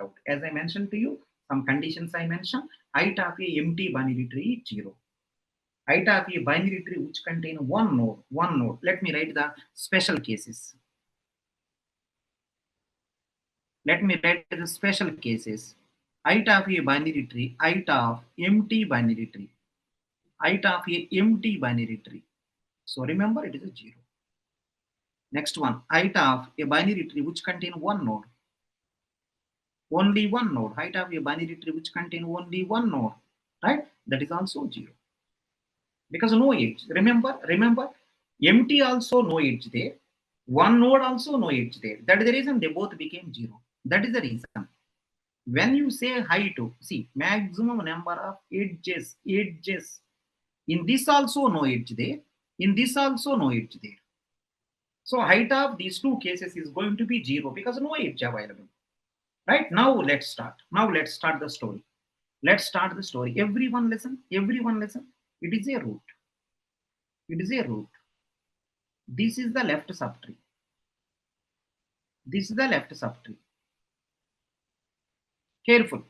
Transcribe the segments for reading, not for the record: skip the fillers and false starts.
out. As I mentioned to you, some conditions I mentioned. Height of a empty binary tree is 0. Height of a binary tree which contain one node. Let me write the special cases. Let me write the special cases. Height of a binary tree, height of empty binary tree. Height of a empty binary tree. So remember it is a 0. Next one, height of a binary tree which contain one node. Only one node. Height of a binary tree which contain only one node. Right? That is also 0. Because no edge. Remember, empty also no edge there. One node also no edge there. That is the reason they both became 0. That is the reason. When you say height, see, maximum number of edges. In this also no edge there. In this also no edge there. So height of these two cases is going to be 0 because no edge available. Right? Now let's start. The story. Let's start the story. Everyone listen. It is a root. This is the left subtree. Careful.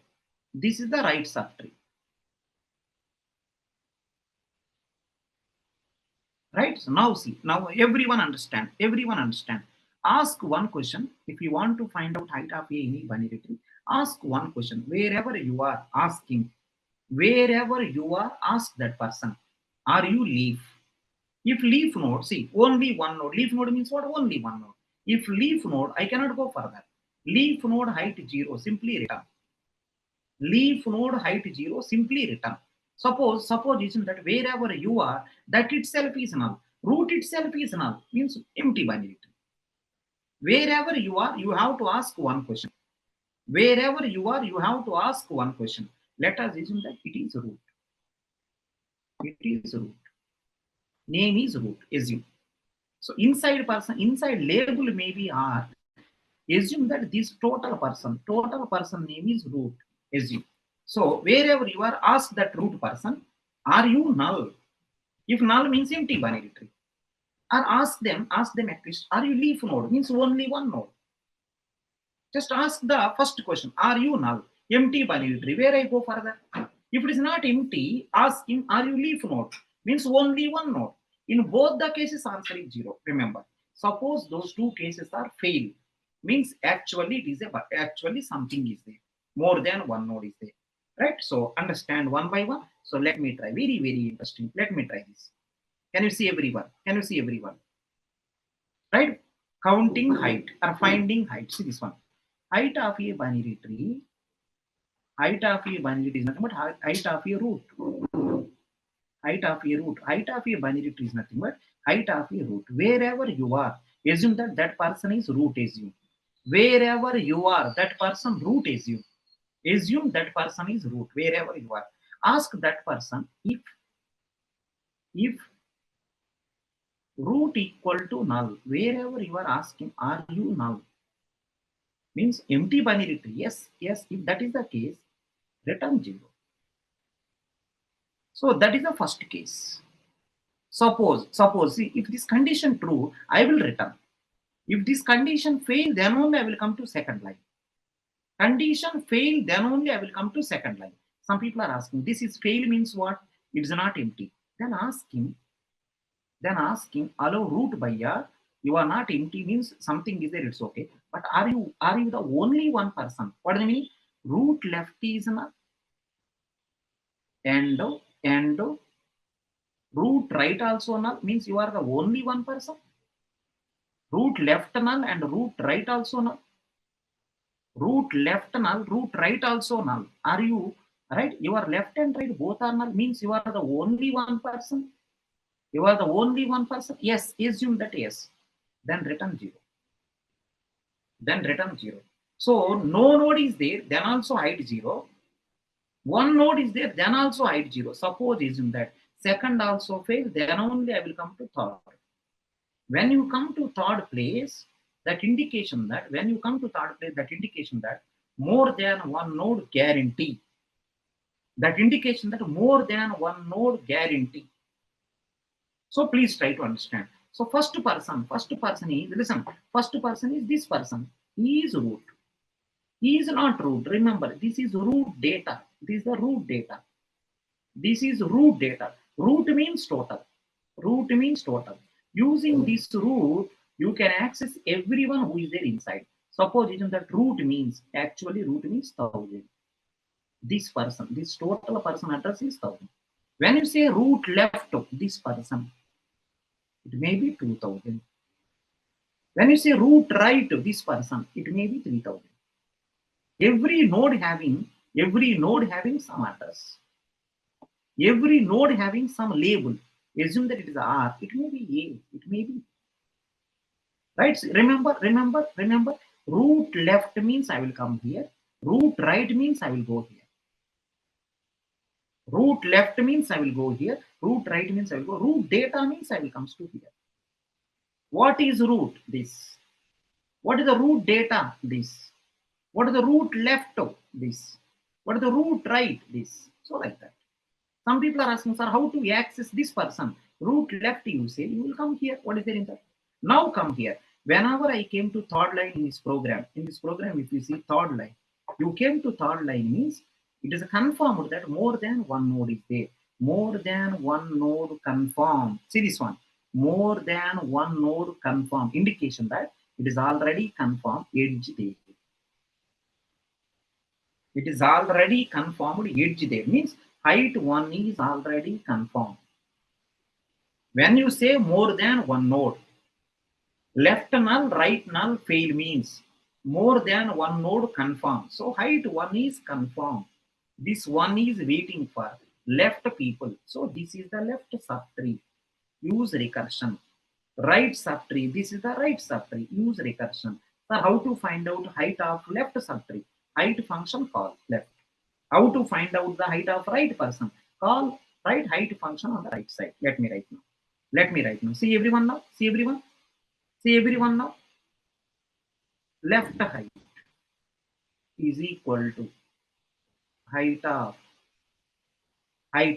This is the right subtree. Right? So now see. Now everyone understand. Ask one question. If you want to find out height of any binary tree, ask one question. Wherever you are, ask that person. Are you leaf? If leaf node, see, only one node. Leaf node means what? Only one node. If leaf node, I cannot go further. Leaf node height 0, simply return. Leaf node height 0, simply return. Suppose isn't that wherever you are, that itself is null. Root itself is null, means empty binary tree. Wherever you are, you have to ask one question. Wherever you are, you have to ask one question. Let us assume that it is root. Name is root, assume. So inside label may be R. Assume that this total person name is root, assume. So wherever you are, ask that root person, are you null? If null means empty binary tree. Or ask them at least, are you leaf node? Means only one node. Just ask the first question, are you null? Empty binary tree. Where I go further? If it is not empty, ask him, are you leaf node? Means only one node. In both the cases, answer is 0. Remember, suppose those two cases are fail, means actually something is there. More than one node is there. Right? So understand one by one. So let me try. Very, very interesting. Let me try this. Can you see everyone? Right? Counting height or finding height. See this one. Height of a binary tree. Height of a binary tree is nothing but height of a root. Height of a binary tree is nothing but height of a root. Wherever you are, assume that person is root, assume. Wherever you are, that person root, assume. Assume that person is root, wherever you are. Ask that person if root equal to null. Wherever you are asking, are you null? Means empty binary tree. Yes. If that is the case, return 0. So that is the first case. Suppose, see, if this condition true, I will return. If this condition fail, then only I will come to second line. Condition fail, then only I will come to second line. Some people are asking, this is fail means what? It's not empty. Then ask him, allow root buyer, you are not empty means something is there, it's okay. But are you the only one person? What do you mean? Root left is null. And root right also null, means you are the only one person. Root left null and root right also null. Root left null, root right also null. Are you right? Your left and right both are null, means you are the only one person. Yes, assume that yes. Then return 0. So no node is there, then also height 0. One node is there, then also height 0. Suppose assume that second also fail, then only I will come to third. When you come to third place, that indication that more than one node guarantee. So please try to understand. So first person is, listen, first person is this person. He is root. is not root. Remember, this is root data. This is the root data. This is root data. Root means total. Root means total. Using this root, you can access everyone who is there inside. Suppose that root means, actually root means 1000. This person, this total person address is 1000. When you say root left of this person, it may be 2000. When you say root right of this person, it may be 3000. Every node having some address. Every node having some label. Assume that it is R, it may be A, it may be. Right? So remember, root left means I will come here. Root right means I will go here. Root left means I will go here. Root right means I will go. Root data means I will come to here. What is root? This. What is the root data? This. What is the root left of this? What is the root right? This. So like that. Some people are asking, sir, how to access this person? Root left, you say, you will come here. What is there in that? Now come here. Whenever I came to third line in this program, if you see third line, you came to third line means it is confirmed that more than one node is there. More than one node confirmed. See this one. More than one node confirmed. Indication that it is already confirmed edge there. It is already confirmed edge there. Means height 1 is already confirmed. When you say more than one node, left null, right null fail means more than one node confirmed. So height 1 is confirmed. This one is waiting for left people. So this is the left subtree. Use recursion. Right subtree. This is the right subtree. Use recursion. So how to find out height of left subtree? Height function call left. How to find out the height of right person? Call right height function on the right side. Let me write now. Let me write now. See everyone now. See everyone. See everyone now. Left height is equal to height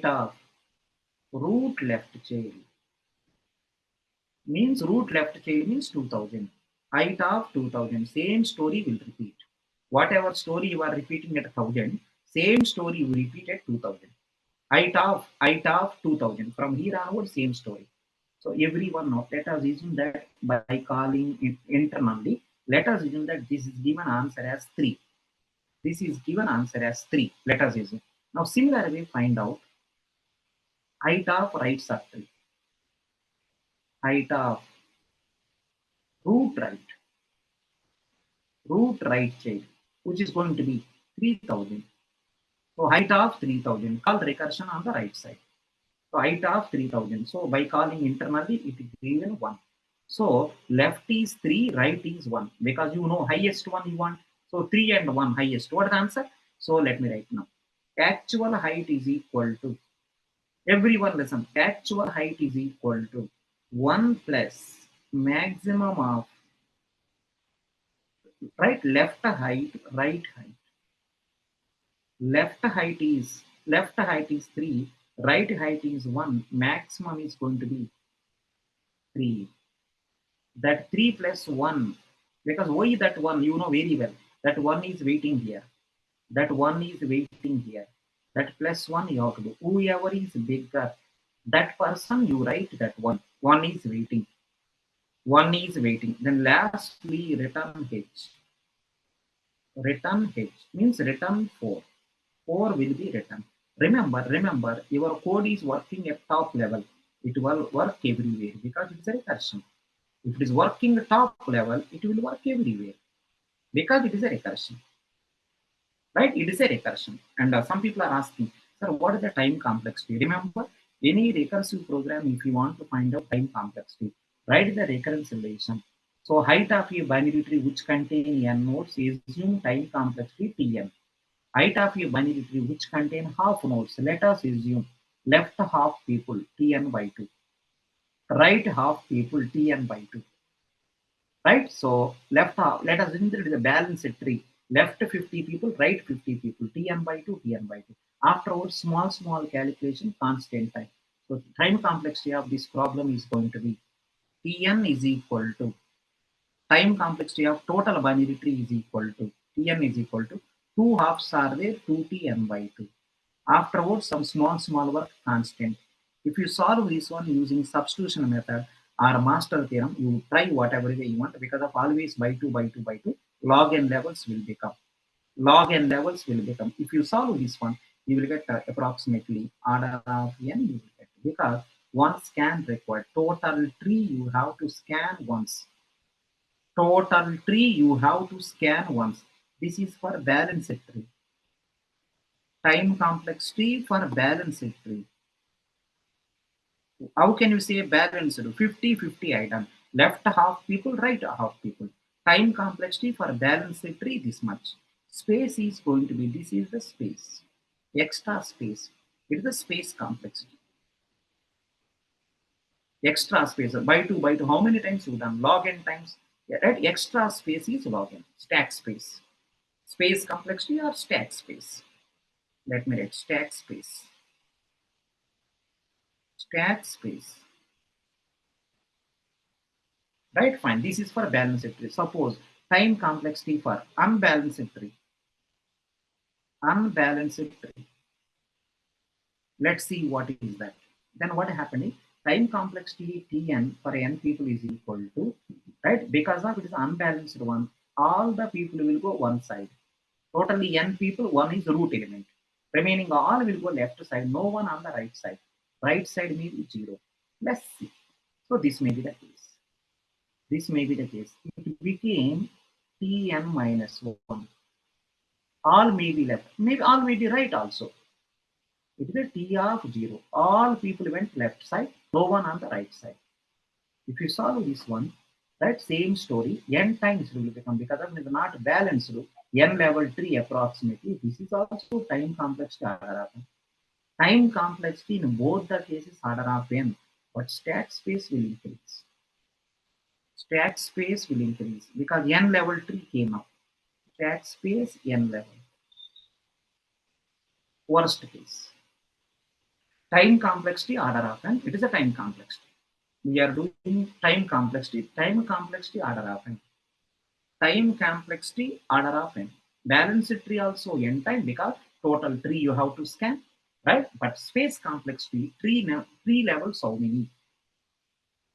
of root left child. Means root left child means 2000. Height of 2000. Same story will repeat. Whatever story you are repeating at 1000, same story you repeat at 2000. Height of 2000. From here onward, same story. So everyone now, let us assume that by calling it internally, let us assume that this is given answer as 3. This is given answer as 3. Let us assume. Now similarly find out height of right subtree. Height of root right child, which is going to be 3000. So height of 3000. Call recursion on the right side. So height of 3000. So by calling internally, it is given 1. So left is 3, right is 1. Because you know highest one you want. So 3 and 1 highest. What is the answer? So let me write now. Actual height is equal to, everyone listen, actual height is equal to 1 plus maximum of left height, right height. Left height is 3, right height is 1, maximum is going to be 3. That 3 plus 1, because why that 1, you know very well, that 1 is waiting here. That 1 is waiting here. That plus 1 you have to do. Whoever is bigger, that person you write that 1. 1 is waiting. 1 is waiting. Then lastly, return h. Return h means return 4. 4 will be written. Remember, your code is working at top level. It will work everywhere because it's a recursion. If it is working at top level, it will work everywhere because it is a recursion. Right? It is a recursion. And some people are asking, sir, what is the time complexity? Remember, any recursive program, if you want to find out time complexity, write the recurrence relation. So height of a binary tree which contain n nodes, assume time complexity Tn. Height of a binary tree which contain half nodes, let us assume left half people Tn by 2. Right half people Tn by 2. Right? So left half, let us assume that it is a balanced tree. Left 50 people, right 50 people, Tn by 2, Tn by 2. Afterwards, small calculation, constant time. So time complexity of this problem is going to be Tn is equal to time complexity of total binary tree is equal to Tn is equal to 2 halves are there, 2Tn by 2. Afterwards, some small work constant. If you solve this one using substitution method or master theorem, you try whatever way you want because of always by 2 by 2 by 2, log n levels will become. Log n levels will become. If you solve this one, you will get approximately order of n you will get because one scan required. Total tree you have to scan once. Total tree you have to scan once. This is for balanced tree. Time complexity for balanced tree. How can you say balanced? 50-50 item. Left half people, right half people. Time complexity for balanced tree this much. Space is going to be, this is the space. Extra space. It is the space complexity. Extra space. By 2, how many times you done? Log n times. Yeah, right? Extra space is log n. Stack space. Space complexity or stack space. Let me write stack space. Stack space. Right, fine. This is for balanced tree. Suppose time complexity for unbalanced tree. Unbalanced tree. Let's see what is that. Then what happened is time complexity Tn for n people is equal to, right? Because of it is unbalanced one, all the people will go one side. Totally n people, one is root element. Remaining all will go left side, no one on the right side. Right side may be 0. Let's see. So this may be the case. This may be the case. It became Tn minus 1. All may be left. Maybe all may be right also. It is a T of 0. All people went left side, no one on the right side. If you solve this one, that same story, n times will become, because of it is not balanced, n level 3 approximately. This is also time complexity order of n. Time complexity in both the cases order of n, but stack space will increase. Stack space will increase because n level 3 came up. Stack space n level. Worst case. Time complexity order of n. It is a time complexity. We are doing time complexity. Time complexity order of n. Time complexity order of n. Balanced tree also n time because total tree you have to scan, right? But space complexity tree levels how many?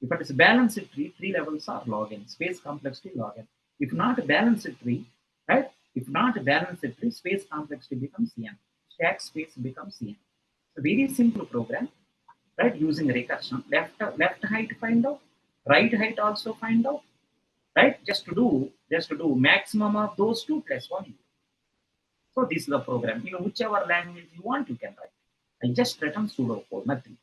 If it is balanced tree, tree levels are log n. Space complexity log n. If not balanced tree, right? If not balanced tree, space complexity becomes n. Stack space becomes n. A very simple program, right? Using recursion, left height find out, right height also find out, right? Just to do maximum of those two plus 1. So this is the program. Whichever language you want, you can write. I just return pseudocode, nothing.